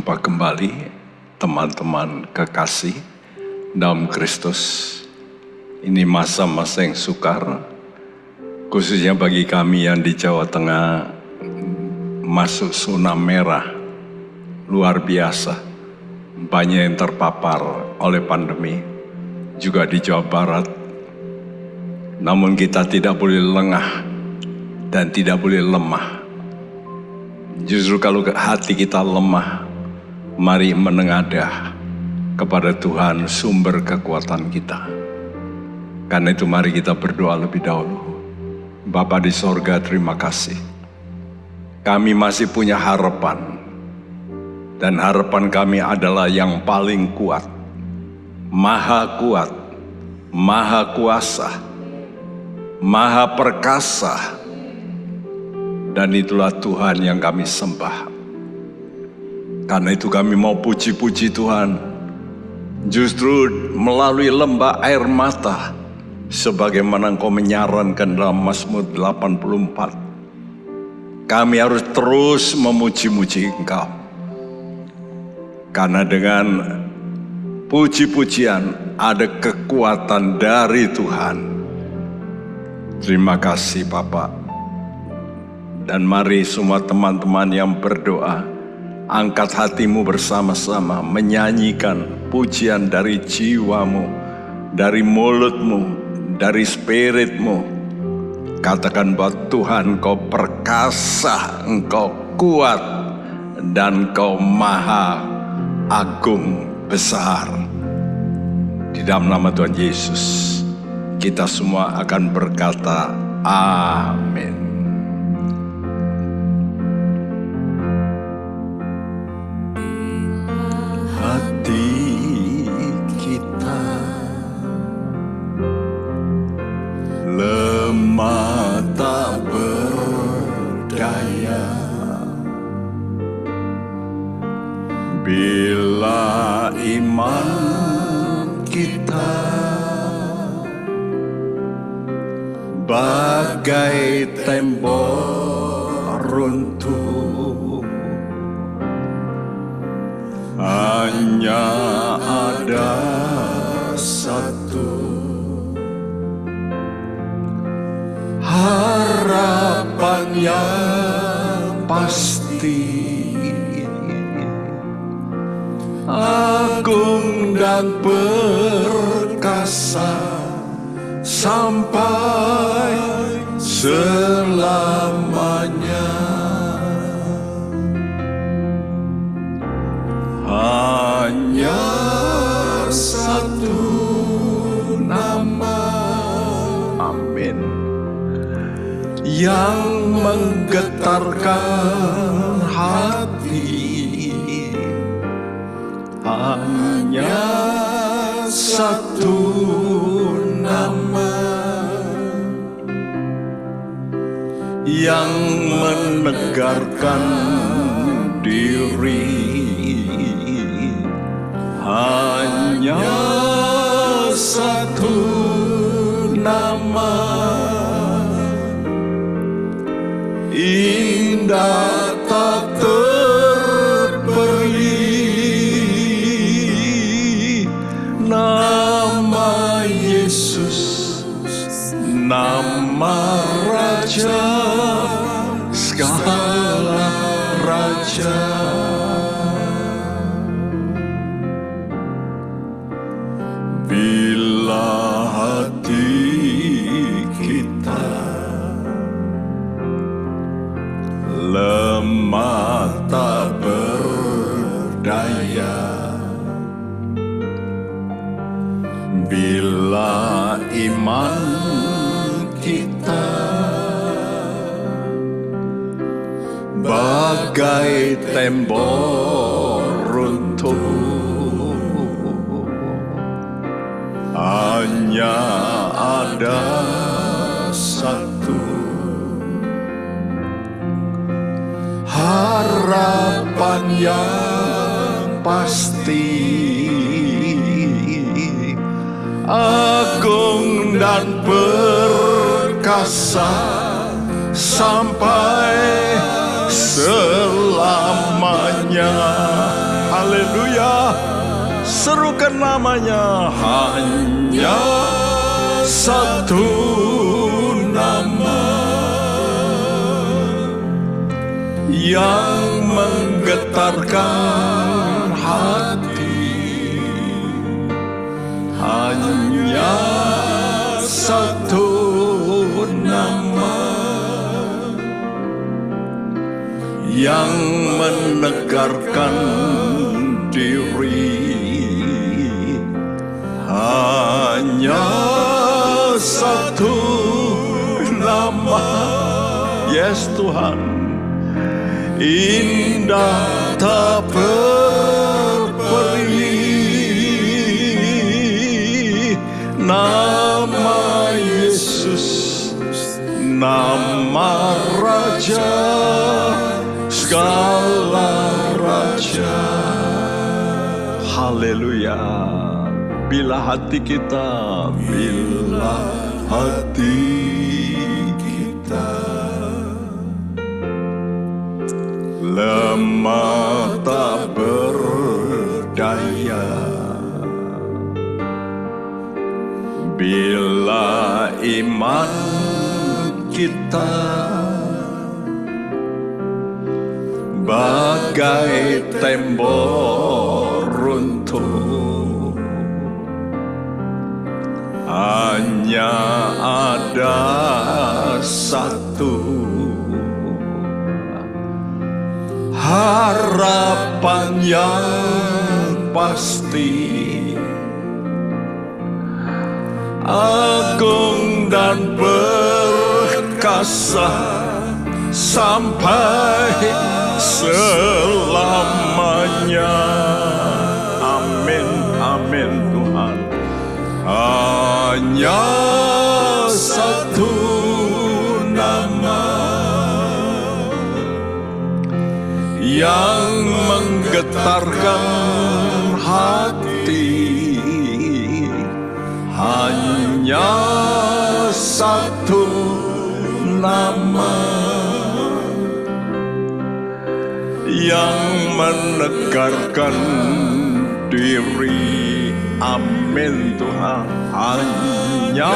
berjumpa kembali teman-teman kekasih dalam Kristus. Ini masa-masa yang sukar, khususnya bagi kami yang di Jawa Tengah masuk zona merah luar biasa. Banyak yang terpapar oleh pandemi, juga di Jawa Barat. Namun kita tidak boleh lengah dan tidak boleh lemah. Justru kalau hati kita lemah, mari menengadah kepada Tuhan sumber kekuatan kita. Karena itu mari kita berdoa lebih dahulu. Bapa di sorga, terima kasih. Kami masih punya harapan. Dan harapan kami adalah yang paling kuat. Maha kuat, maha kuasa, maha perkasa. Dan itulah Tuhan yang kami sembah. Karena itu kami mau puji-puji Tuhan. Justru melalui lembah air mata, sebagaimana Engkau menyarankan dalam Mazmur 84. Kami harus terus memuji-muji Engkau. Karena dengan puji-pujian ada kekuatan dari Tuhan. Terima kasih Bapak. Dan mari semua teman-teman yang berdoa, angkat hatimu bersama-sama, menyanyikan pujian dari jiwamu, dari mulutmu, dari spiritmu. Katakan bahwa Tuhan Kau perkasa, Engkau kuat, dan Kau maha agung besar. Di dalam nama Tuhan Yesus, kita semua akan berkata, amin. Hati kita lemah tak berdaya bila iman kita bagai tembok runtuh. Hanya ada satu harapan yang pasti, agung dan perkasa sampai selamanya. Hanya satu nama, amin, yang menggetarkan hati. Hanya satu nama yang menegarkan diri. Hanya satu nama, indah tak terperi, nama Yesus, nama Raja segala raja. Bila hati kita lemah tak berdaya, bila iman kita bagai tembok runtuh, hanya ada satu harapan yang pasti, agung dan perkasa sampai selamanya. Haleluya. Serukan namanya. Hanya satu nama yang menggetarkan hati. Hanya satu nama yang menegarkan diri. Hanya satu nama. Yes Tuhan. Indah tak berperi. Nama Yesus, nama Raja segala raja. Haleluya. Bila hati kita, bila hati kita lemah tak berdaya, bila iman kita bagai tembok runtuh, hanya ada satu harapan yang pasti, agung dan perkasa sampai selamanya. Amin, amin Tuhan. Hanya satu nama yang menggetarkan hati. Hanya satu nama yang menegarkan diri. Amin Tuhan. Hanya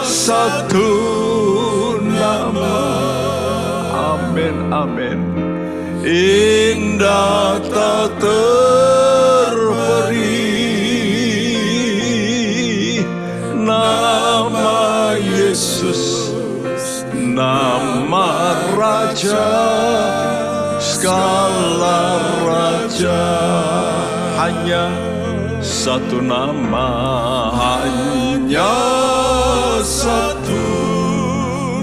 satu nama. Amin, amin. Indah tak terperi. Nama Yesus, nama Raja segala raja. Hanya satu nama, hanya satu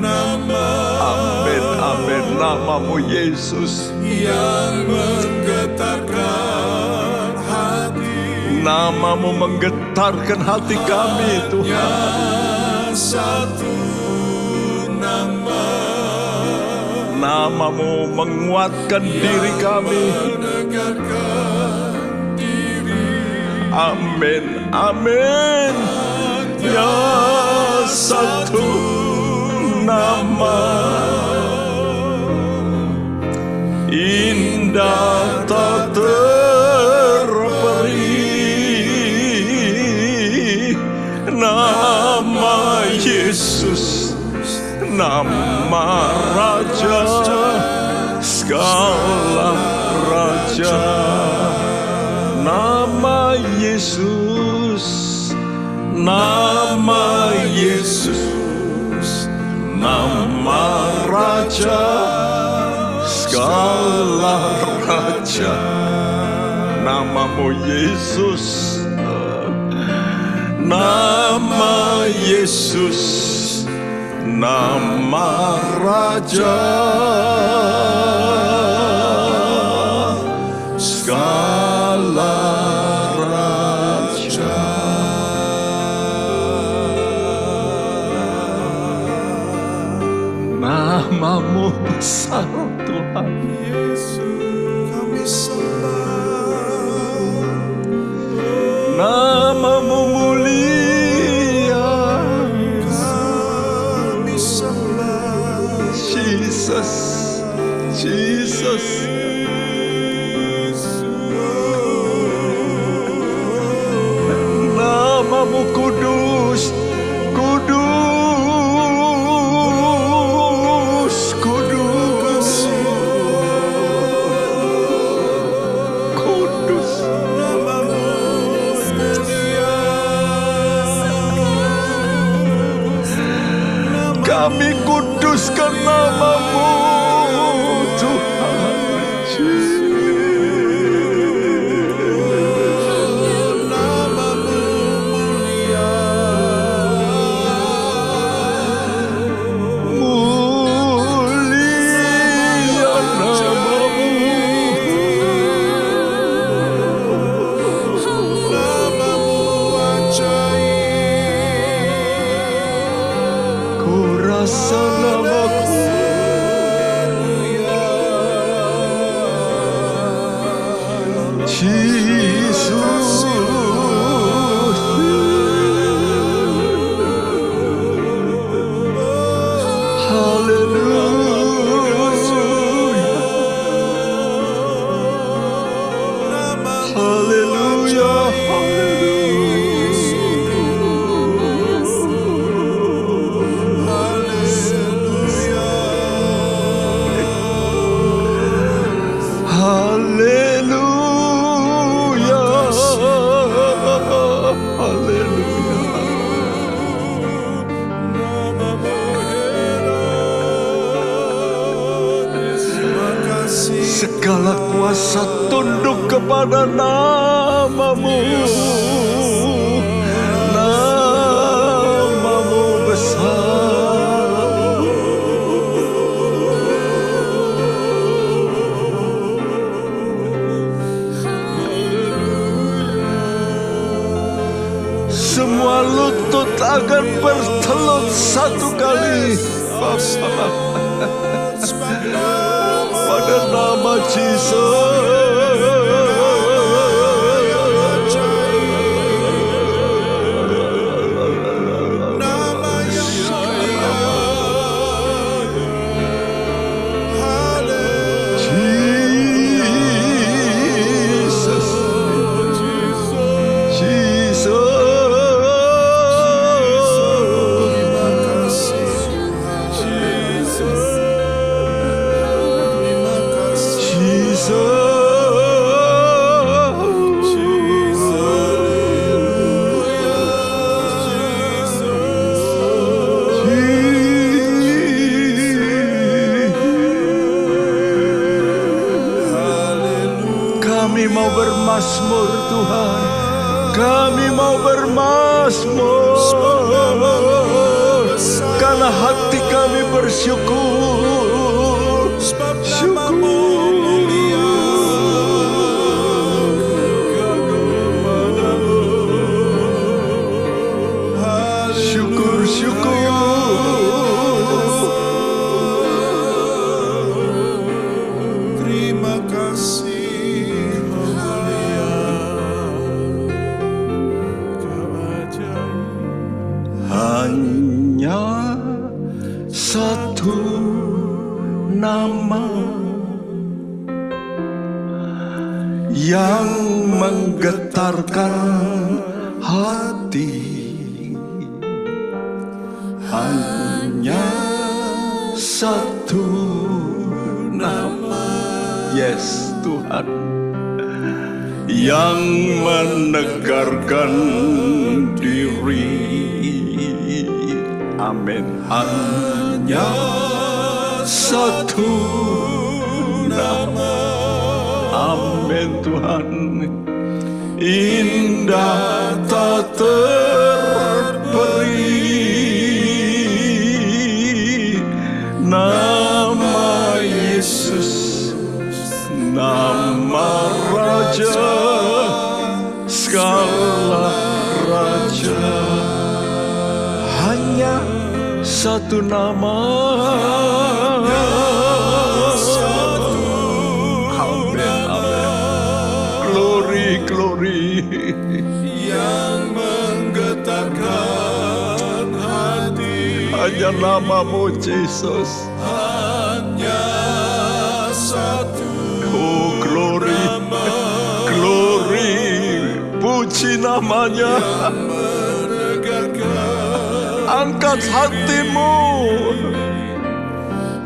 nama. Amin, amin. Namamu Yesus yang menggetarkan hati. Namamu menggetarkan hati kami Tuhan. Satu nama. Namamu menguatkan diri kami. Amin, amin. Ya satu nama, indah tak terperi. Nama Yesus, nama Raja segala raja. Nama Yesus, nama Yesus, nama Raja segala raja. Namamu Yesus, nama Yesus, nama Raja segala raja. Namamu besar Tuhan. Yesus kami sembah. Namamu mulia. Kami sembah. Jesus, Jesus. kuduskan nama-Mu Tuhan. Nama-Mu mulia. Mulia nama-Mu. Nama-Mu ajaib. Ku rasa nama-Ku Yesus. Haleluya. Haleluya. Haleluya. Segala kuasa tunduk kepada nama-Mu. Nama-Mu besar. Semua lutut akan bertelut satu kali pada nama Kami mau bermazmur Tuhan. Kami mau bermazmur karena hati kami bersyukur. Terima kasih mulia. Hanya satu nama yang menggetarkan hati. Hanya satu nama, yes Tuhan, yang menegarkan diri. Amin. Hanya satu nama. Amin Tuhan. Indah tak terperi, nama Yesus, nama Raja segala raja. Hanya satu nama. Amin, amin. Glory, glory. Yang menggetarkan hati. Hanya nama-Mu Yesus. Hanya satu Oh glory, glory. Puji namanya. Angkat hatimu.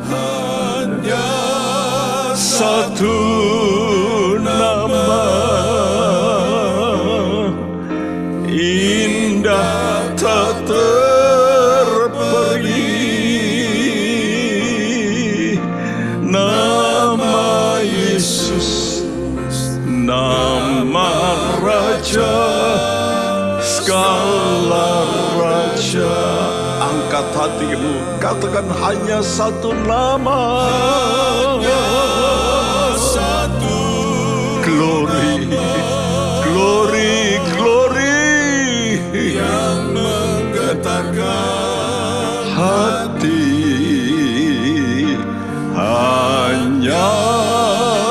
hanya Satu nama, indah tak terperi, raja, segala raja. Angkat hatimu, katakan hanya satu nama. Satu Glory, glory, glory. yang menggetarkan Hati hanya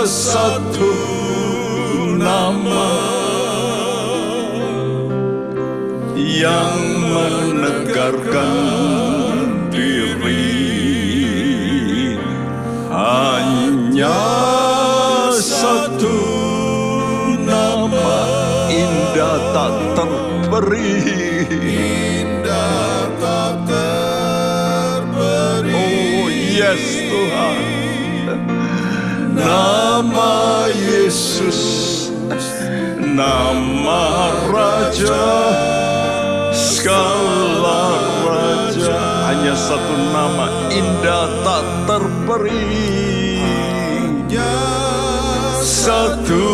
satu nama yang menegarkan diri. Hanya satu nama indah tak terperi. indah tak terberi. Oh yes Tuhan, nama Yesus, nama Raja, segala raja. Hanya satu nama indah tak terperi. Satu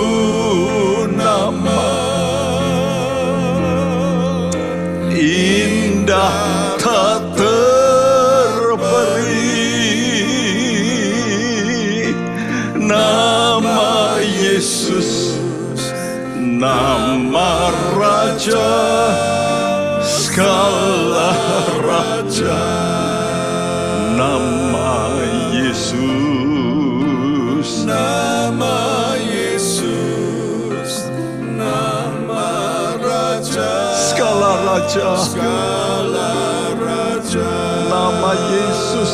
nama indah tak terperi. Nama Yesus, nama Raja, segala raja. Nama Yesus, Nama Yesus, nama Raja, segala raja. segala raja. Nama Yesus,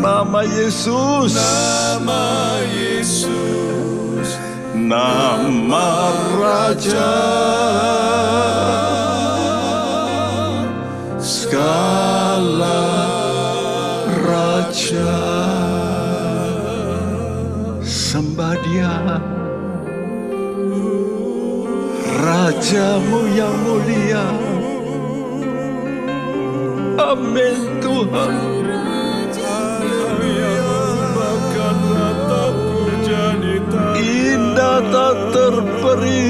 nama Yesus, Nama Yesus, nama Raja, segala raja. Sembah Dia, Rajamu yang mulia. Amin Tuhan. Bahkan rataku jadi tak Indah tak terperi.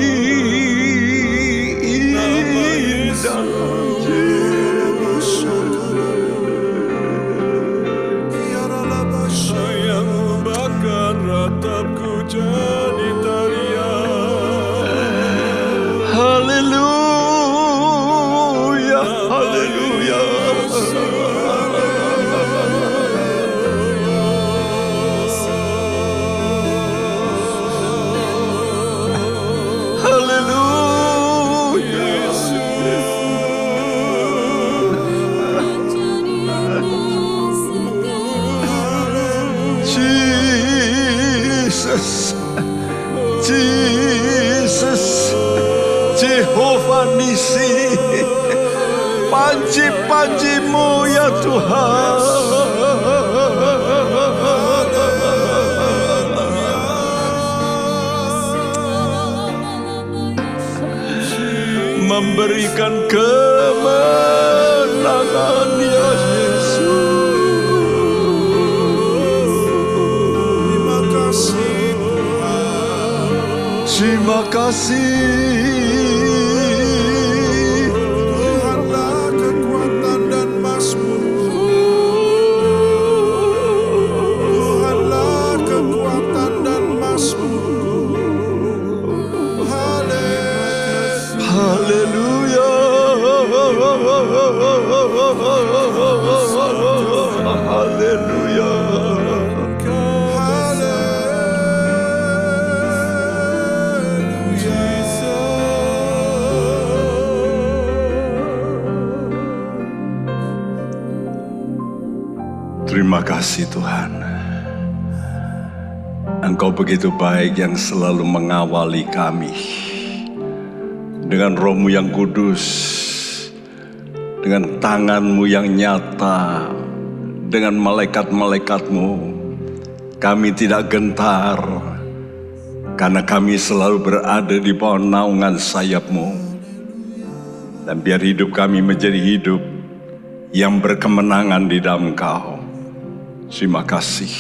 Indah yang bahkan ratapku jadi tarian. Haleluya, haleluya. Jesus, Jesus, Jehovah Nisi, panji-panjimu ya Tuhan. Memberikan kemenangan ya Yesus. Terima kasih Tuhan. Terima kasih. Tuhanlah kekuatan dan mazmur. Tuhanlah kekuatan dan mazmur. Haleluya. Haleluya. Terima kasih Tuhan. Engkau begitu baik yang selalu mengawali kami. Dengan Roh-Mu yang kudus, dengan tangan-Mu yang nyata, dengan malaikat-malaikat-Mu, kami tidak gentar, karena kami selalu berada di bawah naungan sayap-Mu. Dan biar hidup kami menjadi hidup yang berkemenangan di dalam Engkau. Terima kasih.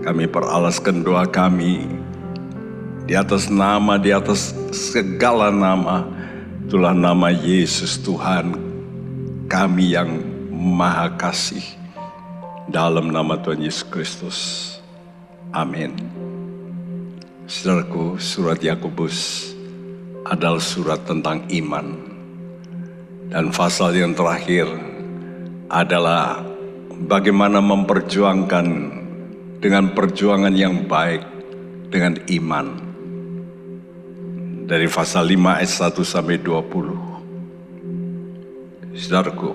Kami peralaskan doa kami Di atas nama, di atas segala nama, itulah nama Yesus Tuhan kami yang Maha Kasih. Dalam nama Tuhan Yesus Kristus. Amin. Saudaraku, surat Yakobus adalah surat tentang iman. Dan pasal yang terakhir adalah bagaimana memperjuangkan dengan perjuangan yang baik dengan iman. Dari pasal 5 ayat 1 sampai 20. Saudaraku,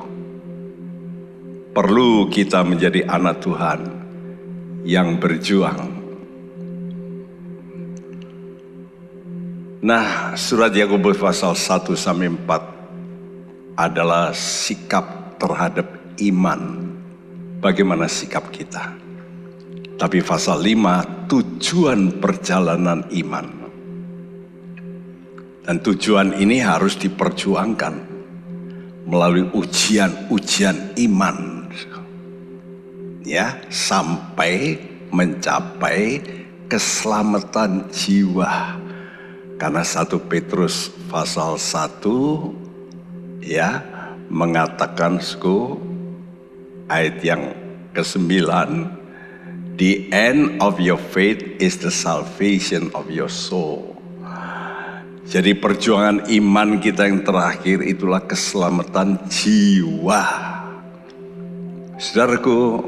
perlu kita menjadi anak Tuhan yang berjuang. Nah, surat Yakobus pasal 1 sampai 4 adalah sikap terhadap iman. Bagaimana sikap kita? Tapi pasal 5 tujuan perjalanan iman. Dan tujuan ini harus diperjuangkan melalui ujian-ujian iman. Ya, sampai mencapai keselamatan jiwa. Karena 1 Petrus pasal 1 ya mengatakan ayat yang ke-9, the end of your faith is the salvation of your soul. Jadi perjuangan iman kita yang terakhir itulah keselamatan jiwa. Saudaraku,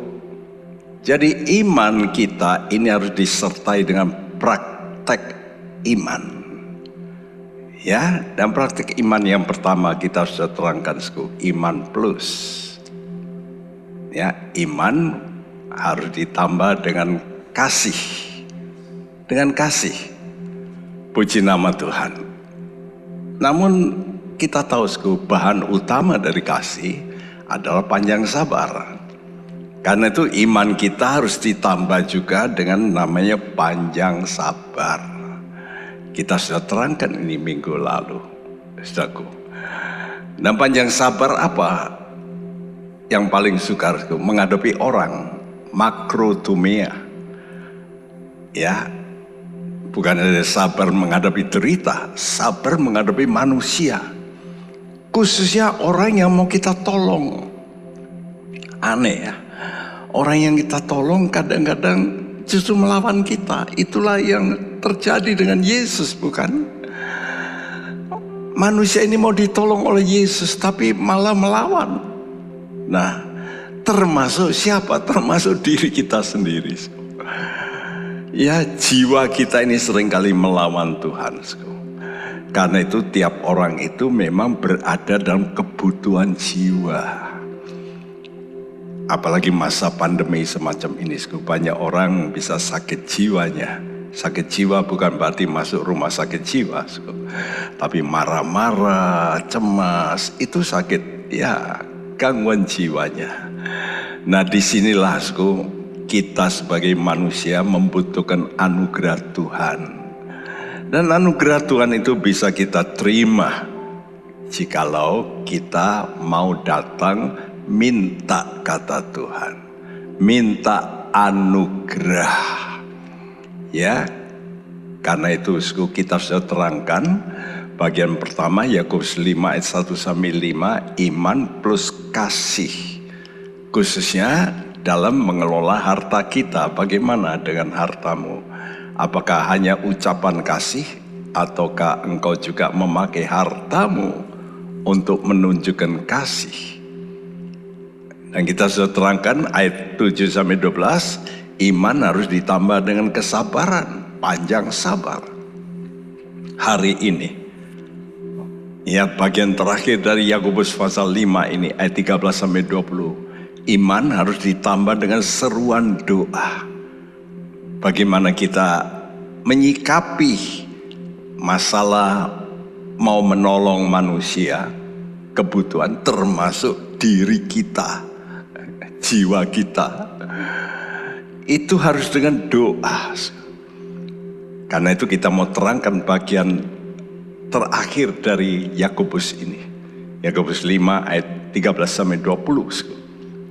jadi iman kita ini harus disertai dengan praktek iman. Ya, dan praktek iman yang pertama kita sudah terangkan, iman plus. Ya, iman harus ditambah dengan kasih. Dengan kasih. Puji nama Tuhan. Namun kita tahu bahan utama dari kasih adalah panjang sabar. Karena itu iman kita harus ditambah juga dengan namanya panjang sabar. Kita sudah terangkan ini minggu lalu, saudaraku. Dan panjang sabar apa? Yang paling sukar menghadapi orang, makrotumia. Ya, bukan ada sabar menghadapi derita, sabar menghadapi manusia. Khususnya orang yang mau kita tolong. Aneh ya, orang yang kita tolong kadang-kadang justru melawan kita. Itulah yang terjadi dengan Yesus, bukan? Manusia ini mau ditolong oleh Yesus tapi malah melawan. Nah, termasuk siapa? Termasuk diri kita sendiri. Ya, jiwa kita ini seringkali melawan Tuhan. Karena itu tiap orang itu memang berada dalam kebutuhan jiwa. Apalagi masa pandemi semacam ini, banyak orang bisa sakit jiwanya. Sakit jiwa bukan berarti masuk rumah sakit jiwa, tapi marah-marah, cemas, itu sakit, ya gangguan jiwanya. Nah, disinilah kita sebagai manusia membutuhkan anugerah Tuhan. Dan anugerah Tuhan itu bisa kita terima jikalau kita mau datang minta, kata Tuhan. Minta anugerah. Ya, karena itu kita sudah terangkan bagian pertama Yakobus 5 ayat 1 sampai 5, iman plus kasih. Khususnya dalam mengelola harta kita. Bagaimana dengan hartamu? Apakah hanya ucapan kasih ataukah engkau juga memakai hartamu untuk menunjukkan kasih? Dan kita sudah terangkan ayat 7 sampai 12, iman harus ditambah dengan kesabaran, panjang sabar. Hari ini, ya bagian terakhir dari Yakobus pasal 5 ini ayat 13 sampai 20, iman harus ditambah dengan seruan doa. Bagaimana kita menyikapi masalah mau menolong manusia, kebutuhan termasuk diri kita, jiwa kita. Itu harus dengan doa. Karena itu kita mau terangkan bagian terakhir dari Yakobus ini. Yakobus 5 ayat 13 sampai 20.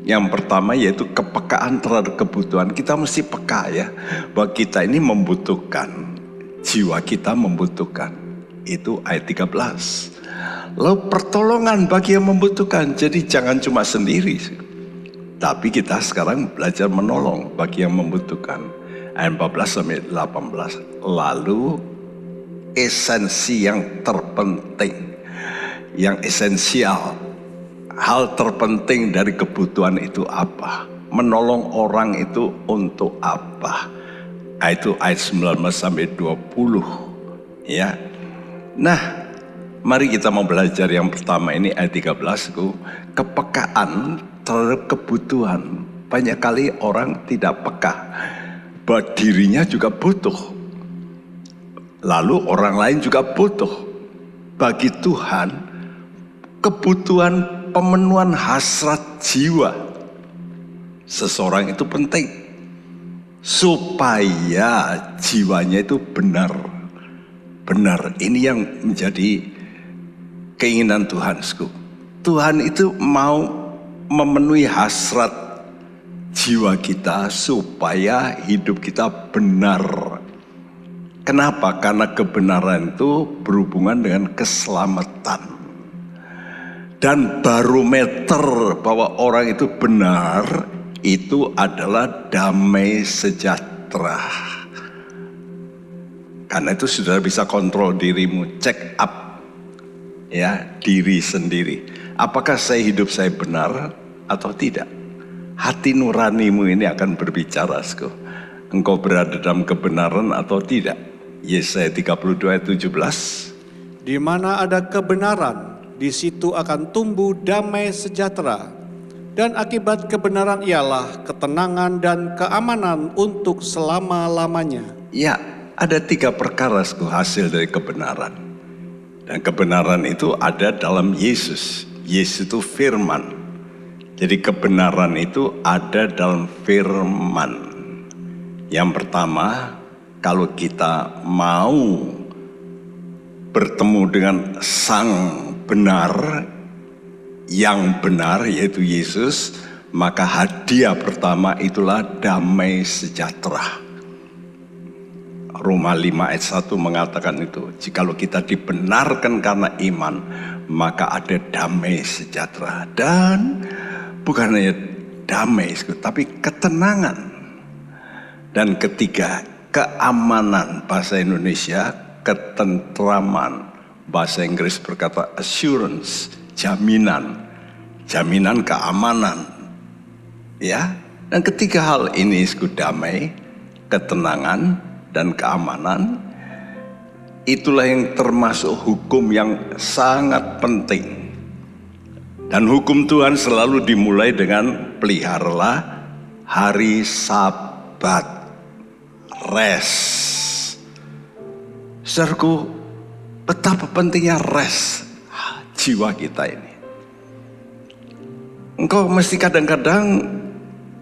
Yang pertama yaitu kepekaan terhadap kebutuhan. Kita mesti peka ya, bahwa kita ini membutuhkan. jiwa kita membutuhkan. Itu ayat 13. Lalu pertolongan bagi yang membutuhkan. Jadi jangan cuma sendiri, tapi kita sekarang belajar menolong bagi yang membutuhkan. Ayat 14 sampai 18. Lalu esensi yang terpenting, yang esensial, hal terpenting dari kebutuhan itu apa? Menolong orang itu untuk apa? Itu ayat 19 sampai 20. Ya. Nah, mari kita mau belajar yang pertama ini ayat 13. Kepekaan terhadap kebutuhan. Banyak kali orang tidak peka bahwa dirinya juga butuh. Lalu orang lain juga butuh. Bagi Tuhan, kebutuhan pemenuhan hasrat jiwa seseorang itu penting. Supaya jiwanya itu benar. Ini yang menjadi keinginan Tuhan. Tuhan itu mau memenuhi hasrat jiwa kita supaya hidup kita benar. Kenapa? Karena kebenaran itu berhubungan dengan keselamatan. Dan barometer bahwa orang itu benar itu adalah damai sejahtera. Karena itu saudara bisa kontrol dirimu, check up ya diri sendiri. Apakah hidup saya benar atau tidak? Hati nuranimu ini akan berbicara. Engkau berada dalam kebenaran atau tidak? Yesaya 32 ayat 17. Di mana ada kebenaran, di situ akan tumbuh damai sejahtera. Dan akibat kebenaran ialah ketenangan dan keamanan untuk selama-lamanya. Ya, ada 3 perkara hasil dari kebenaran. Dan kebenaran itu ada dalam Yesus. Yesus itu firman. Jadi kebenaran itu ada dalam firman. Yang pertama, kalau kita mau bertemu dengan Sang benar, yang benar yaitu Yesus, maka hadiah pertama itulah damai sejahtera. Roma 5 ayat 1 mengatakan itu, jikalau kita dibenarkan karena iman, maka ada damai sejahtera. Dan bukan hanya damai, tapi ketenangan. Dan ketiga, keamanan, bahasa Indonesia, ketentraman. Bahasa Inggris berkata assurance, jaminan keamanan. Ya, dan ketiga hal ini damai, ketenangan, dan keamanan, itulah yang termasuk hukum yang sangat penting. Dan hukum Tuhan selalu dimulai dengan peliharalah hari Sabat, rest. Saudaraku, betapa pentingnya rest jiwa kita ini. Engkau mesti kadang-kadang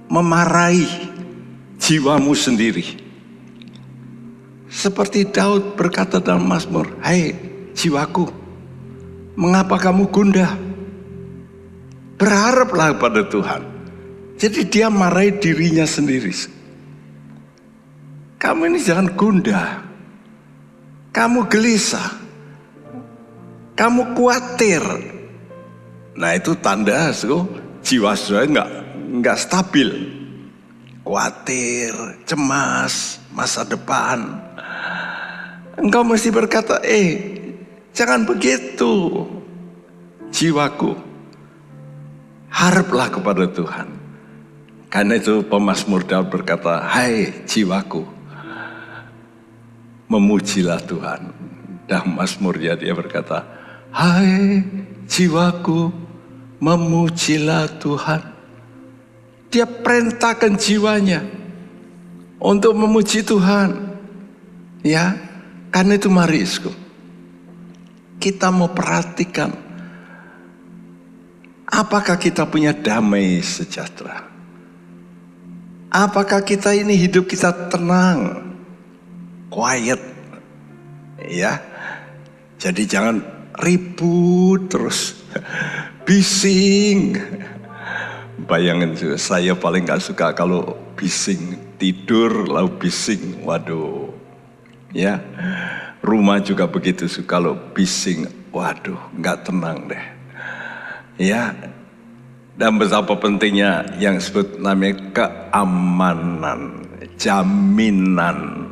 memarahi jiwamu sendiri. Seperti Daud berkata dalam Mazmur, "Hai jiwaku, mengapa kamu gundah? Berharaplah pada Tuhan." Jadi dia marahi dirinya sendiri. Kamu ini jangan gundah. Kamu gelisah. Kamu khawatir. Nah itu tanda jiwa saya nggak stabil. Khawatir, cemas, masa depan. Engkau mesti berkata, jangan begitu. Jiwaku, haraplah kepada Tuhan. Karena itu pemazmur Daud berkata, hai jiwaku, memujilah Tuhan. Dan mazmurnya dia berkata, hai jiwaku, memujilah Tuhan. Dia perintahkan jiwanya untuk memuji Tuhan. Ya, karena itu mari kita mau perhatikan, apakah kita punya damai sejahtera? Apakah kita ini hidup kita tenang, quiet, ya? Jadi jangan ribut terus, bising. Bayangin saya paling gak suka kalau bising, tidur lalu bising, waduh. Ya, rumah juga begitu. Kalau bising, waduh, nggak tenang deh. Ya, dan betapa pentingnya yang disebut namanya keamanan, jaminan.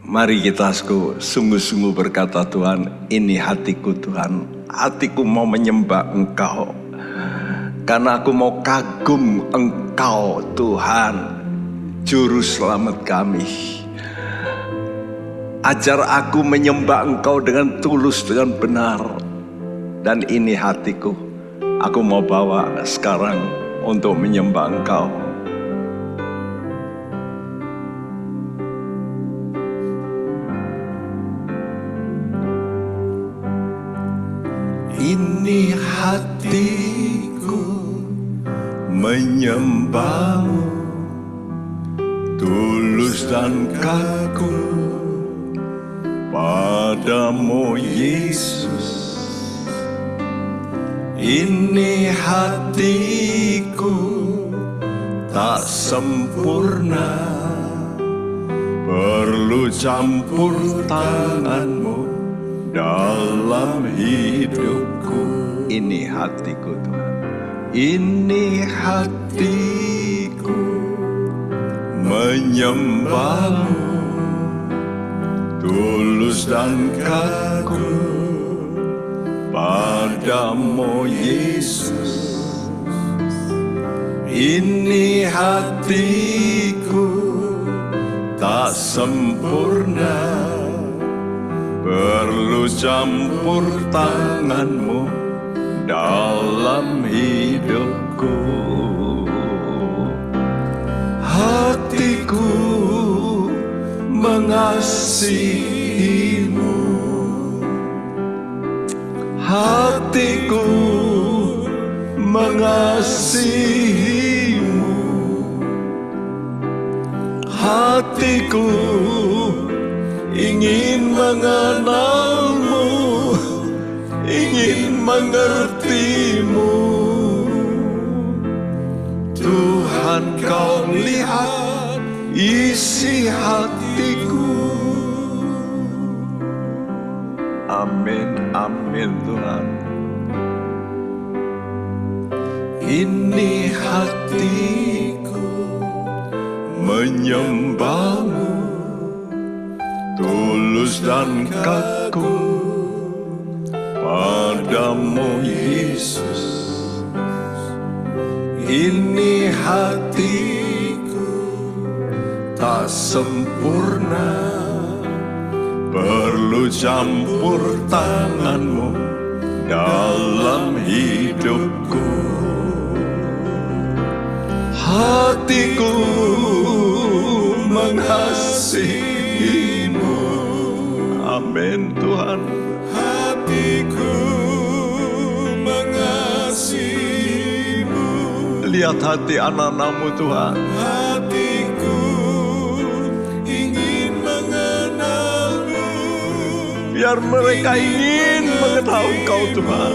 Mari kita sungguh-sungguh berkata, Tuhan, ini hatiku Tuhan, hatiku mau menyembah Engkau. Karena aku mau kagum Engkau Tuhan, Juru Selamat kami. Ajar aku menyembah Engkau dengan tulus, dengan benar. Dan ini hatiku, aku mau bawa sekarang untuk menyembah Engkau. Ini hatiku menyembah-Mu, tulus dan kagum padamu Yesus. Ini hatiku tak sempurna, perlu campur tangan-Mu dalam hidupku. Ini hatiku Tuhan, ini hatiku menyembah-Mu, tulus dan kagum padamu Yesus. Ini hatiku tak sempurna, perlu campur tangan-Mu dalam hidupku. Hatiku mengasihi-Mu, hatiku mengasihi-Mu, hatiku ingin mengenal-Mu, ingin mengerti-Mu. Tuhan, Kau lihat isi hatiku. Amin, amin Tuhan. Ini hatiku menyembah-Mu, tulus dan kagum padamu Yesus. Ini hatiku tak sempurna, perlu campur tangan-Mu dalam hidupku. Hatiku mengasihi-Mu. Amin Tuhan. Hatiku mengasihi-Mu. Lihat hati anak-anak-Mu Tuhan. Hatiku ingin mengenal-Mu. Biar mereka ingin mengenal Engkau Tuhan,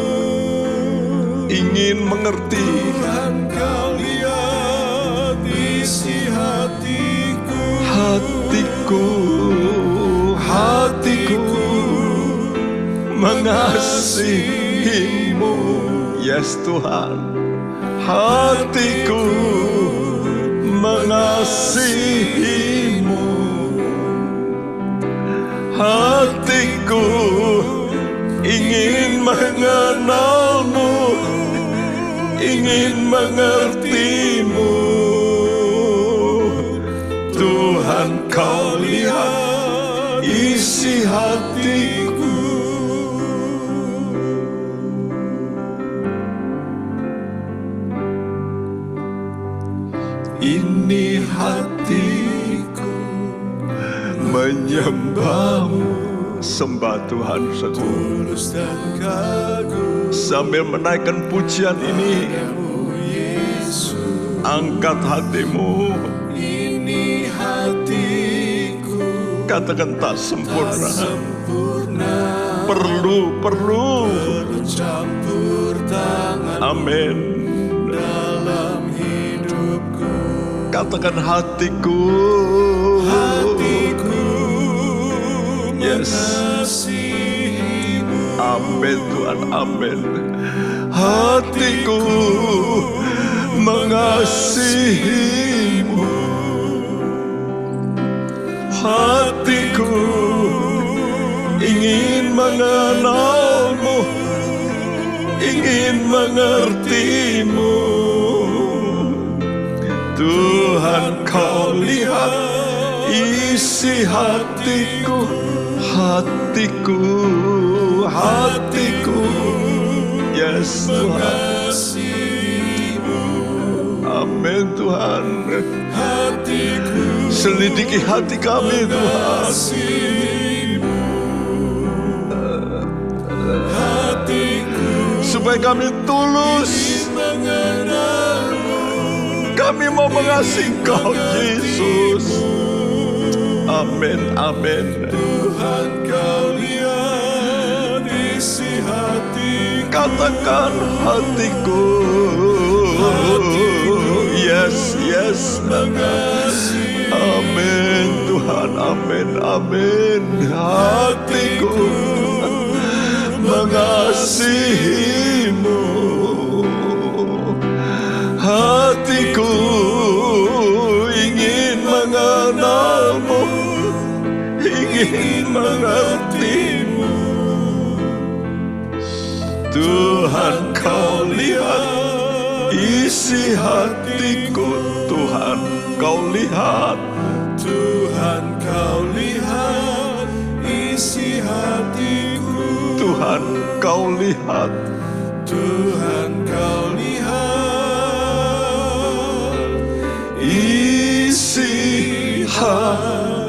ingin mengerti. Tuhan, Kau lihat isi hatiku. Hatiku, hatiku mengasihi-Mu. Yes Tuhan, hatiku mengasihi-Mu. Hatiku ingin mengenal-Mu, ingin mengerti-Mu. Tuhan, Kau lihat isi hatiku. Ini hatiku menyembah-Mu. Sembah Tuhan tulus dan kagum sambil menaikkan pujian ini. Angkat hatimu. Ini hatiku, katakan tak sempurna, perlu campur tangan. Amin. Dalam hidupku, katakan hatiku, hatiku Yes. Amin Tuhan, amin. Hatiku mengasihimu, hatiku ingin mengenalmu, ingin mengertimu. Tuhan, kau lihat isi hatiku, hatiku, hatiku. Yes Tuhan. Amin Tuhan. Selidiki hati kami Tuhan. Supaya kami tulus, kami mau mengasihi Kau Yesus. Amin, amin. Tuhan, Kau lihat isi hati, katakan hatiku. Yes, yes. Amin Tuhan, amin, amin. Hatiku mengasihimu, hatiku ingin mengenalmu, ingin mengertimu. Tuhan, Kau lihat isi hatiku. Tuhan, Kau lihat. Tuhan, Kau lihat isi hatiku. Tuhan, Kau lihat. Tuhan, Kau lihat isi hatiku.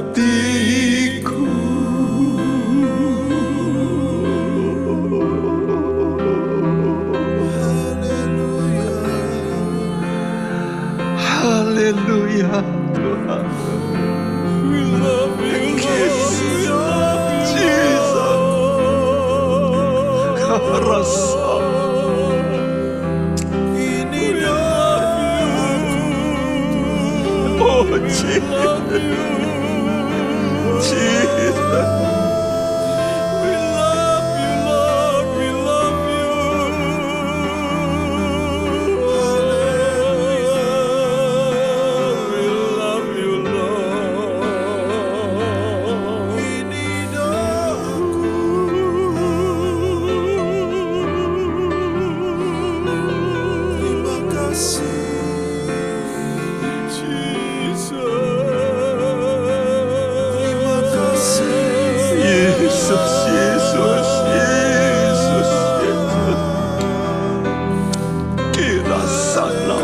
Haleluya Tuhan. We love you, Jesus. Rasa ini daku. Oh Jesus. We love you, Lord. We love you. We love you, Lord. Ini daku. Terima kasih, Jesus. Yesus. Kira sana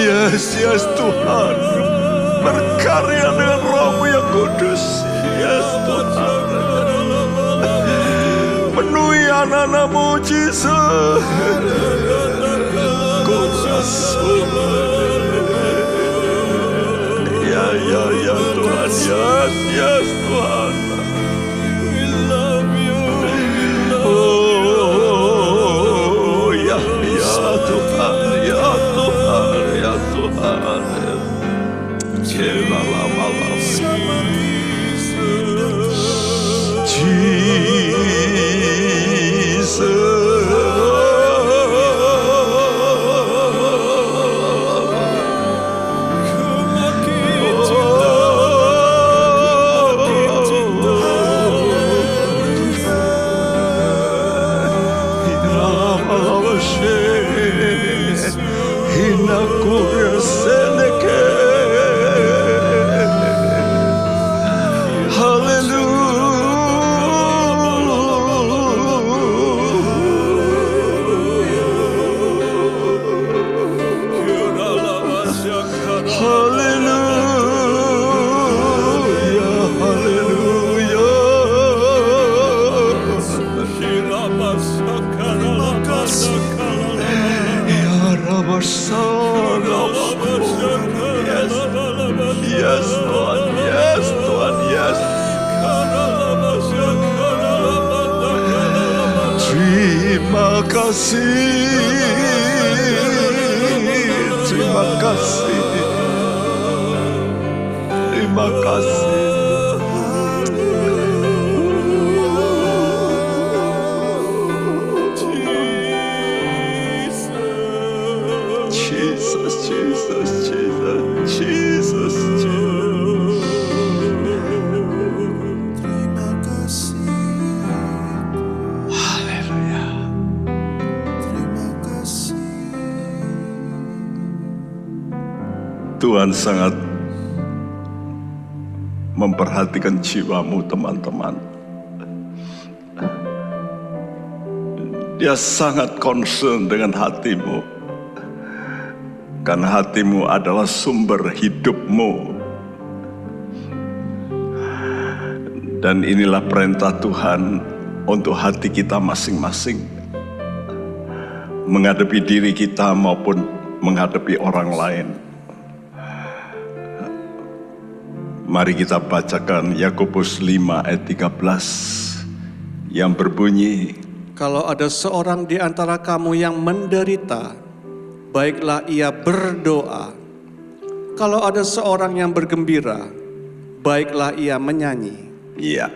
Yes Tuhan. Berkarya dengan Roh-Mu yang kudus. Yes Tuhan. Penuhi anak-anak-Mu Jesus. Kurasum. Ya Tuhan, yes Tuhan. We love you. Oh, ya Tuhan, ya Tuhan, ya Tuhan. Yes, Tuhan, yes, Tuhan, yes. Terima kasih, terima kasih, terima kasih. Tuhan sangat memperhatikan jiwamu, teman-teman. Dia sangat concern dengan hatimu, karena hatimu adalah sumber hidupmu. Dan inilah perintah Tuhan untuk hati kita masing-masing, menghadapi diri kita maupun menghadapi orang lain. Mari kita bacakan Yakobus 5 ayat 13 yang berbunyi, Kalau ada seorang di antara kamu yang menderita, baiklah ia berdoa. Kalau ada seorang yang bergembira, baiklah ia menyanyi. iya.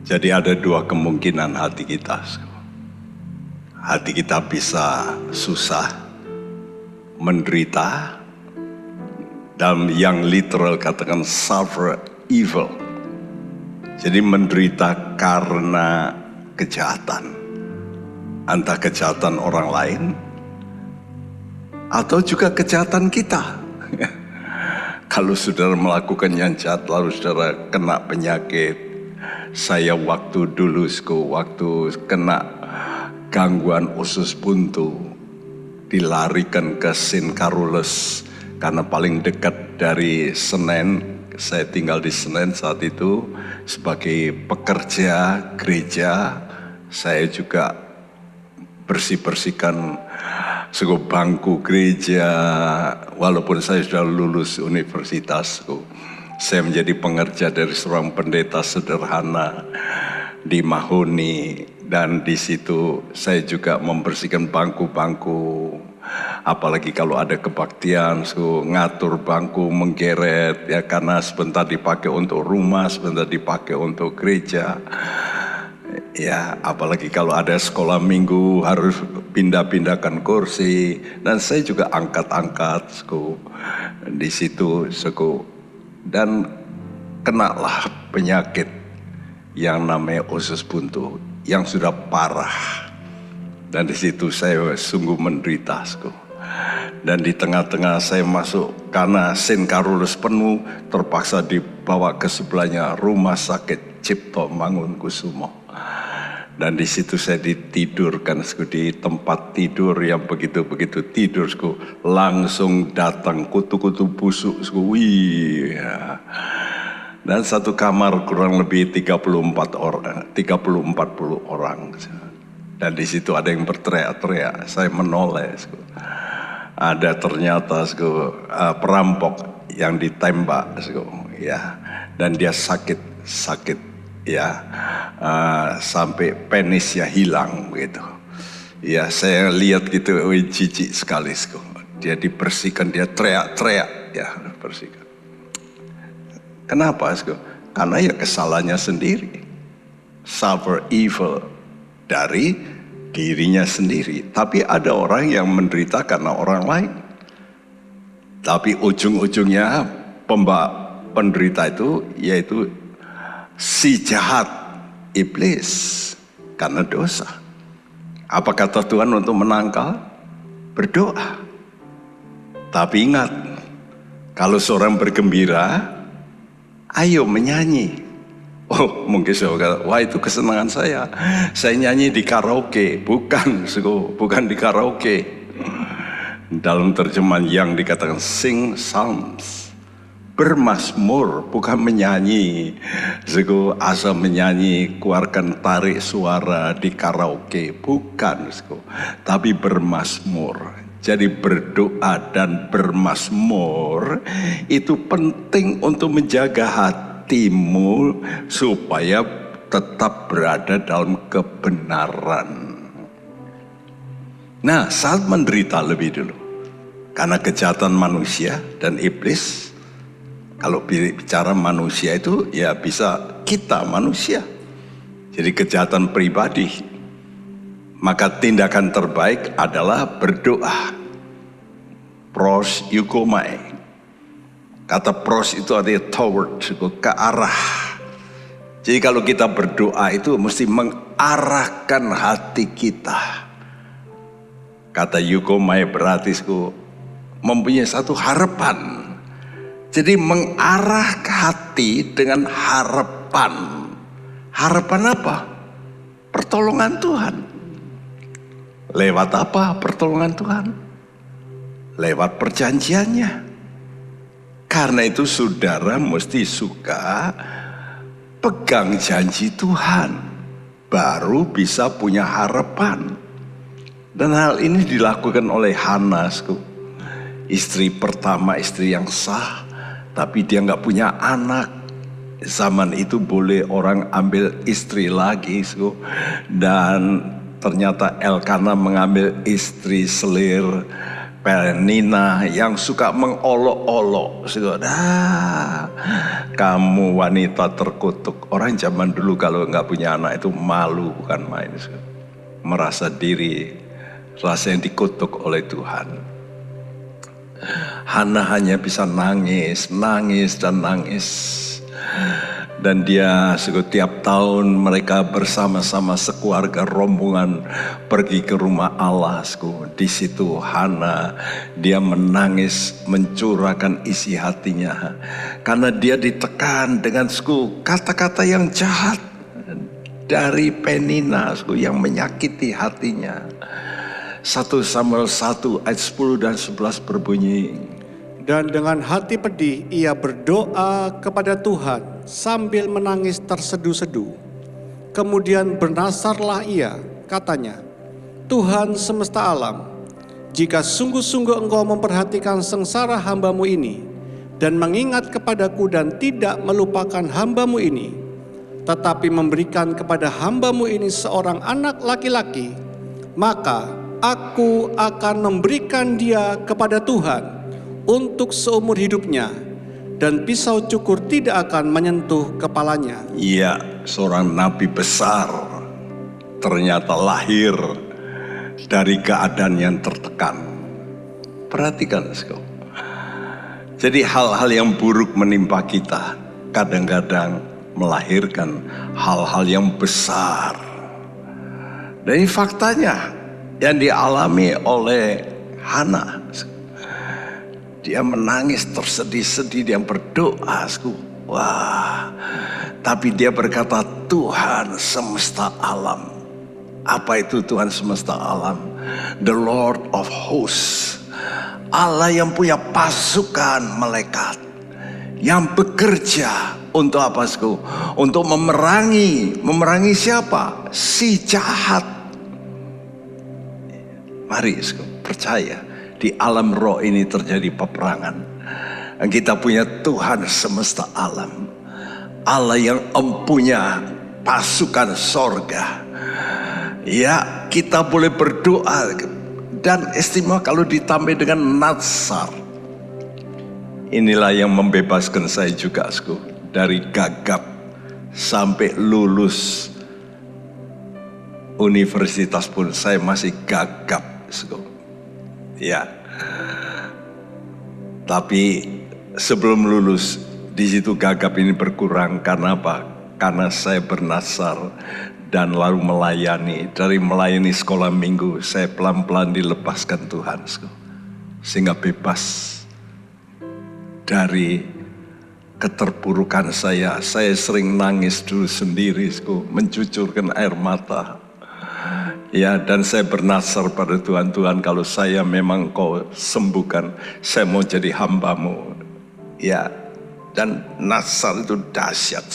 Jadi ada dua kemungkinan hati kita. Hati kita bisa susah, menderita, dan yang literal katakan suffer evil. Jadi menderita karena kejahatan, entah kejahatan orang lain atau juga kejahatan kita. Kalau saudara melakukan yang jahat lalu saudara kena penyakit. Saya waktu kena gangguan usus buntu, dilarikan ke St. Carolus karena paling dekat dari Senen. Saya tinggal di Senen saat itu sebagai pekerja gereja. Saya juga bersih-bersihkan bangku gereja, walaupun saya sudah lulus universitas. Saya menjadi pengerja dari seorang pendeta sederhana di Mahoni, dan di situ saya juga membersihkan bangku-bangku. Apalagi kalau ada kebaktian, ngatur bangku, menggeret, ya, karena sebentar dipakai untuk rumah, sebentar dipakai untuk gereja. Ya, apalagi kalau ada sekolah minggu harus pindah-pindahkan kursi, dan saya juga angkat-angkat di situ, dan kenalah penyakit yang namanya usus buntu yang sudah parah. Dan di situ saya sungguh menderita. Dan di tengah-tengah saya masuk, karena St. Carolus penuh, terpaksa dibawa ke sebelahnya Rumah Sakit Cipto Mangunkusumo. Dan di situ saya ditidurkan di tempat tidur yang begitu-begitu tidur, langsung datang kutu-kutu busuk. Wih. Dan satu kamar kurang lebih 34 orang, 30-40 orang. Dan di situ ada yang berteriak-teriak, saya menoleh. Ada ternyata perampok yang ditembak, ya, dan dia sakit, ya, sampai penisnya hilang, begitu. Ya, saya lihat gitu, jijik sekali. Dia dibersihkan, dia teriak-teriak, ya, bersihkan. Kenapa? Karena ya kesalahannya sendiri, suffer evil dari dirinya sendiri. Tapi ada orang yang menderita karena orang lain. Tapi ujung-ujungnya penderita itu yaitu si jahat, iblis, karena dosa. Apa kata Tuhan untuk menangkal? Berdoa. Tapi ingat, kalau seorang bergembira, ayo menyanyi. Oh, mungkin saudara, wah itu kesenangan saya. Saya nyanyi di karaoke, bukan di karaoke. Dalam terjemahan yang dikatakan sing psalms, bermazmur, bukan menyanyi. Asal menyanyi, keluarkan tarik suara di karaoke, bukan. Tapi bermazmur. Jadi berdoa dan bermazmur itu penting untuk menjaga hatimu supaya tetap berada dalam kebenaran. Nah, saat menderita lebih dulu karena kejahatan manusia dan iblis. Kalau bicara manusia itu ya bisa kita manusia. Jadi kejahatan pribadi. Maka tindakan terbaik adalah berdoa. Pros eukomai. Kata pros itu artinya toward, ke arah. Jadi kalau kita berdoa itu mesti mengarahkan hati kita. Kata eukomai berarti mempunyai satu harapan. Jadi mengarah ke hati dengan harapan. Harapan apa? Pertolongan Tuhan. Lewat apa pertolongan Tuhan? Lewat perjanjiannya. Karena itu saudara mesti suka pegang janji Tuhan, baru bisa punya harapan. Dan hal ini dilakukan oleh Hana, istri pertama, istri yang sah, tapi dia nggak punya anak. Zaman itu boleh orang ambil istri lagi, dan ternyata Elkana mengambil istri selir Penina yang suka mengolok-olok. Kamu wanita terkutuk. Orang zaman dulu kalau nggak punya anak itu malu, bukan main. Merasa diri, rasa yang dikutuk oleh Tuhan. Hana hanya bisa nangis, nangis dan nangis. Dan dia setiap tahun mereka bersama-sama sekeluarga rombongan pergi ke rumah Allah. Di situ Hana dia menangis, mencurahkan isi hatinya karena dia ditekan dengan kata-kata yang jahat dari Penina yang menyakiti hatinya. 1 Samuel 1 ayat 10 dan 11 berbunyi, dan dengan hati pedih ia berdoa kepada Tuhan sambil menangis terseduh-seduh. Kemudian bernasarlah ia, katanya, Tuhan semesta alam, jika sungguh-sungguh engkau memperhatikan sengsara hambamu ini, dan mengingat kepadaku dan tidak melupakan hambamu ini, tetapi memberikan kepada hambamu ini seorang anak laki-laki, maka aku akan memberikan dia kepada Tuhan untuk seumur hidupnya, dan pisau cukur tidak akan menyentuh kepalanya. Iya, seorang nabi besar ternyata lahir dari keadaan yang tertekan. Perhatikan, jadi hal-hal yang buruk menimpa kita kadang-kadang melahirkan hal-hal yang besar. Dan ini faktanya yang dialami oleh Hana. Dia menangis tersedih-sedih, dia berdoa. Wah, tapi dia berkata, Tuhan semesta alam. Apa itu Tuhan semesta alam? The Lord of Hosts. Allah yang punya pasukan malaikat. Yang bekerja untuk apa? Untuk memerangi. Memerangi siapa? Si jahat. Mari percaya. Di alam roh ini terjadi peperangan. Dan kita punya Tuhan semesta alam. Allah yang empunya pasukan sorga. Ya, kita boleh berdoa. Dan istimewa kalau ditambah dengan natsar. Inilah yang membebaskan saya juga, dari gagap sampai lulus universitas pun saya masih gagap, ya, tapi sebelum lulus di situ gagap ini berkurang. Karena apa? Karena saya bernasar dan lalu melayani. Dari melayani sekolah minggu saya pelan-pelan dilepaskan Tuhan, sehingga bebas dari keterpurukan saya. Saya sering nangis dulu sendiri, mencucurkan air mata. Ya, dan saya bernasar pada Tuhan, Tuhan kalau saya memang kau sembuhkan, saya mau jadi hambamu. Ya, dan nasar itu dahsyat.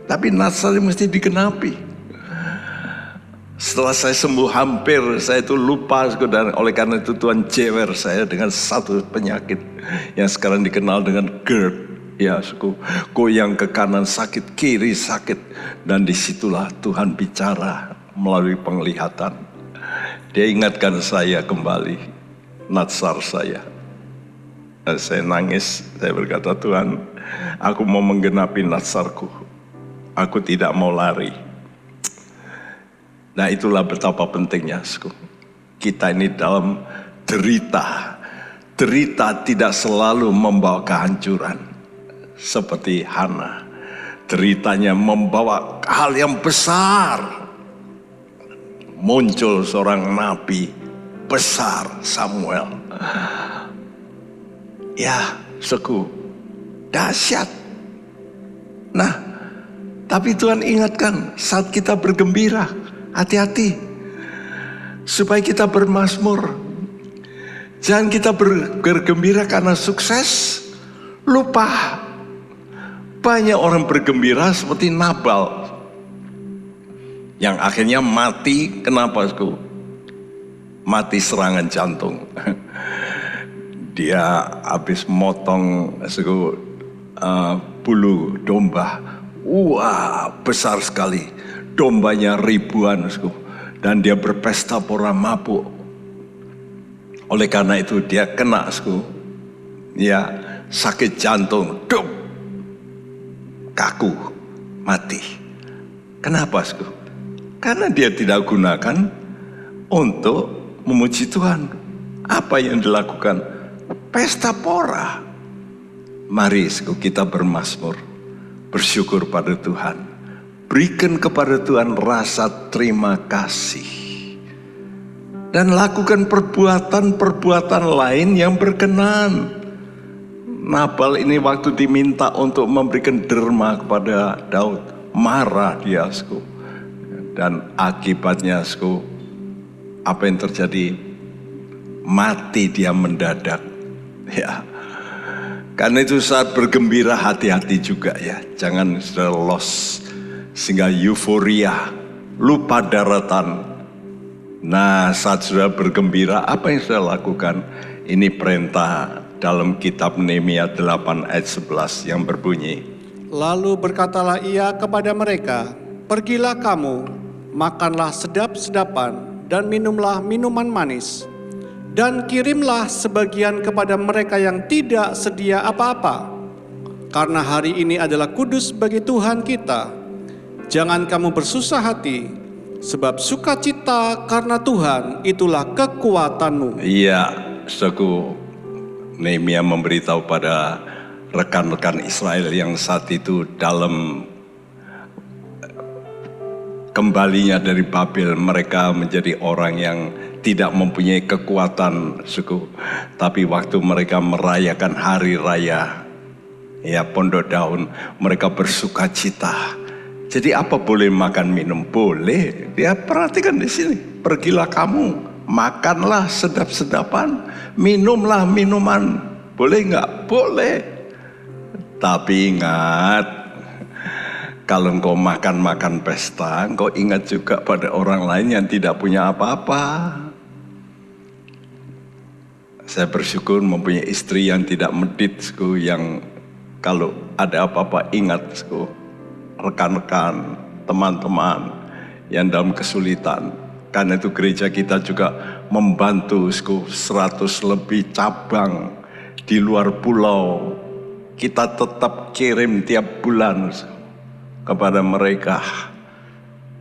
Tapi nasar itu mesti digenapi. Setelah saya sembuh hampir, saya itu lupa. Dan oleh karena itu Tuhan jewer saya dengan satu penyakit yang sekarang dikenal dengan GERD. Ya, goyang ke kanan sakit, kiri sakit. Dan disitulah Tuhan bicara melalui penglihatan. Dia ingatkan saya kembali natsar saya. Dan saya nangis, saya berkata, Tuhan, aku mau menggenapi natsarku. Aku tidak mau lari. Nah, itulah betapa pentingnya kita ini dalam derita. Derita tidak selalu membawa kehancuran. Seperti Hana, deritanya membawa hal yang besar. Muncul seorang nabi besar, Samuel. Ya, suku, dahsyat. Nah, tapi Tuhan ingatkan saat kita bergembira, hati-hati. Supaya kita bermazmur. Jangan kita bergembira karena sukses, lupa. Banyak orang bergembira seperti Nabal. Yang akhirnya mati, kenapa? Mati serangan jantung. Dia habis motong bulu domba. Wah, besar sekali. Dombanya ribuan. Dan dia berpesta pora mabuk. Oleh karena itu dia kena. Ya, sakit jantung. Dup, kaku, mati. Kenapa? Karena dia tidak gunakan untuk memuji Tuhan. Apa yang dilakukan? Pesta pora. Mari kita bermazmur, bersyukur pada Tuhan. Berikan kepada Tuhan rasa terima kasih. Dan lakukan perbuatan-perbuatan lain yang berkenan. Nabal ini waktu diminta untuk memberikan derma kepada Daud, marah dia. Dan akibatnya, apa yang terjadi? Mati dia mendadak. Ya, karena itu saat bergembira hati-hati juga ya, jangan sudah lost sehingga euforia, lupa daratan. Nah, saat sudah bergembira, apa yang sudah lakukan? Ini perintah dalam kitab Nehemia 8 ayat 11 yang berbunyi, Lalu berkatalah ia kepada mereka, pergilah kamu, makanlah sedap-sedapan dan minumlah minuman manis. Dan kirimlah sebagian kepada mereka yang tidak sedia apa-apa. Karena hari ini adalah kudus bagi Tuhan kita. Jangan kamu bersusah hati, sebab sukacita karena Tuhan itulah kekuatanmu. Iya, saudaraku, Nehemia memberitahu pada rekan-rekan Israel yang saat itu dalam kembalinya dari Babel, mereka menjadi orang yang tidak mempunyai kekuatan suku. Tapi waktu mereka merayakan hari raya, ya Pondok Daun, mereka bersuka cita. Jadi apa boleh makan minum? Boleh. Dia perhatikan di sini. Pergilah kamu, makanlah sedap-sedapan, minumlah minuman. Boleh nggak? Boleh. Tapi ingat, kalau engkau makan-makan pesta, engkau ingat juga pada orang lain yang tidak punya apa-apa. Saya bersyukur mempunyai istri yang tidak medit, yang kalau ada apa-apa ingat, rekan-rekan, teman-teman yang dalam kesulitan. Karena itu gereja kita juga membantu 100 lebih cabang di luar pulau. Kita tetap kirim tiap bulan kepada mereka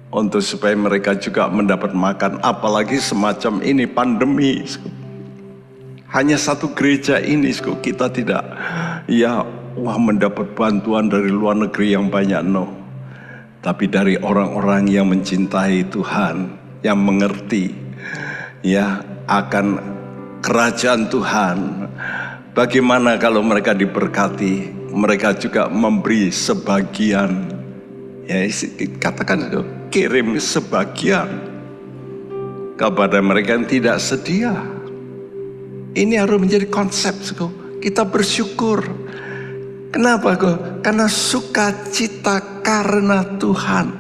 untuk supaya mereka juga mendapat makan. Apalagi semacam ini pandemi. Hanya satu gereja ini kita tidak mendapat bantuan dari luar negeri yang banyak, no. Tapi dari orang-orang yang mencintai Tuhan, yang mengerti akan kerajaan Tuhan. Bagaimana kalau mereka diberkati, mereka juga memberi sebagian. Ya, katakan kirim sebagian kepada mereka yang tidak sedia. Ini harus menjadi konsep. Kita bersyukur. Kenapa? Karena sukacita karena Tuhan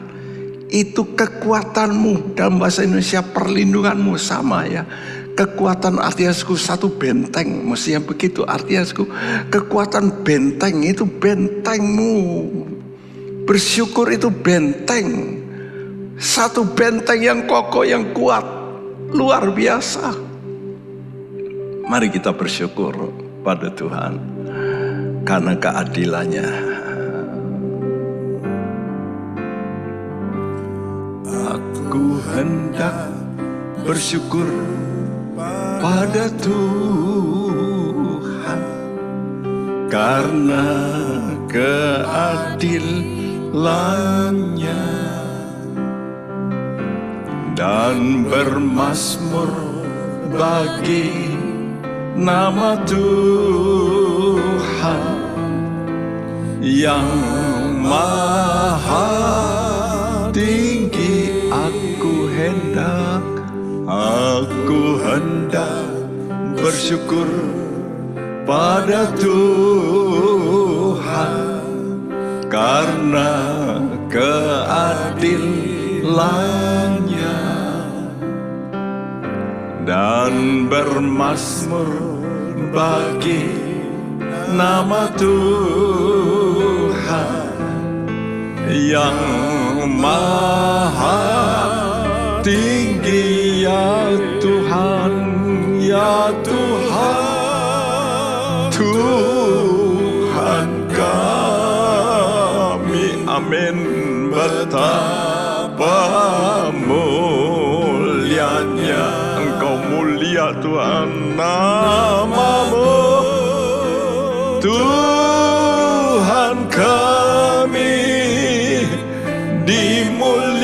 itu kekuatanmu. Dalam bahasa Indonesia perlindunganmu, sama ya. Kekuatan artinya satu benteng, mestinya begitu artinya. Kekuatan benteng itu bentengmu. Bersyukur itu benteng. Satu benteng yang kokoh, yang kuat, luar biasa. Mari kita bersyukur pada Tuhan karena keadilannya. Aku hendak bersyukur pada Tuhan karena keadilannya dan bermazmur bagi nama Tuhan. yang maha tinggi. Aku hendak bersyukur pada Tuhan karena keadilannya, dan bermazmur bagi nama Tuhan yang maha tinggi. Ya Tuhan, ya Tuhan, Tuhan kami. Amin. Betapa mulianya Engkau, mulia Tuhan namamu. Tuhan kami dimuliakan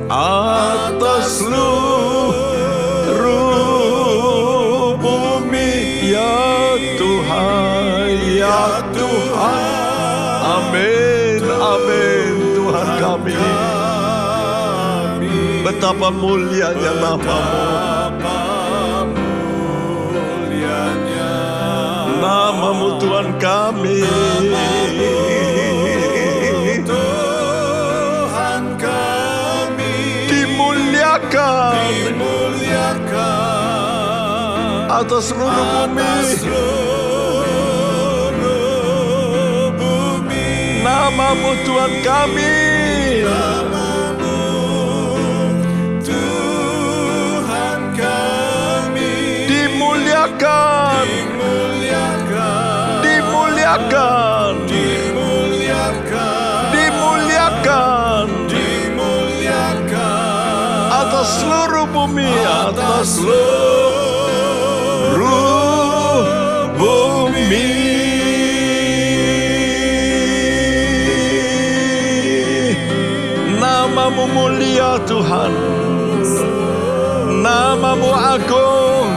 atas seluruh bumi. Ya Tuhan, ya Tuhan. Amin, amin. Tuhan kami, betapa mulianya namamu. Namamu Tuhan kami. Tuhan kami dimuliakan atas seluruh bumi. Namamu Tuhan kami. Tuhan kami dimuliakan, atas seluruh bumi, atas seluruh bumi. Namamu mulia Tuhan, namamu agung.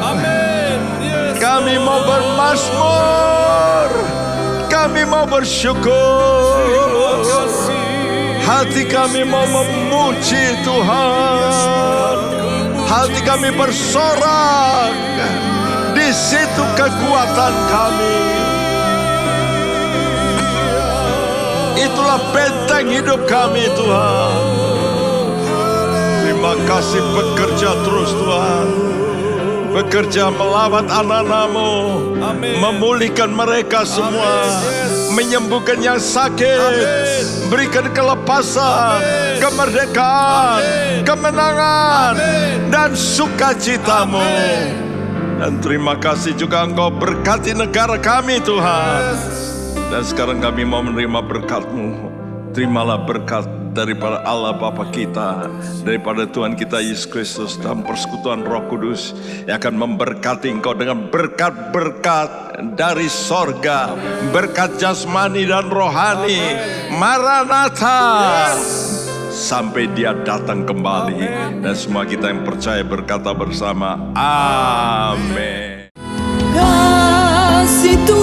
Kami mau bermazmur, kami mau bersyukur. Hati kami mau memuji Tuhan. Hati kami bersorak. Di situ kekuatan kami. Itulah benteng hidup kami Tuhan. Terima kasih, bekerja terus Tuhan. Bekerja melawat anak-anak-Mu, memulihkan mereka semua, menyembuhkan yang sakit, berikan kelepasan, kemerdekaan, kemenangan, dan sukacita-Mu. Dan terima kasih juga Engkau berkati negara kami Tuhan. Dan sekarang kami mau menerima berkat-Mu. Terimalah berkat daripada Allah Bapa kita, daripada Tuhan kita Yesus Kristus, dan persekutuan Roh Kudus yang akan memberkati engkau dengan berkat-berkat dari sorga, berkat jasmani dan rohani. Maranatha, sampai Dia datang kembali. Dan semua kita yang percaya berkata bersama, amin. Kasih Tuhan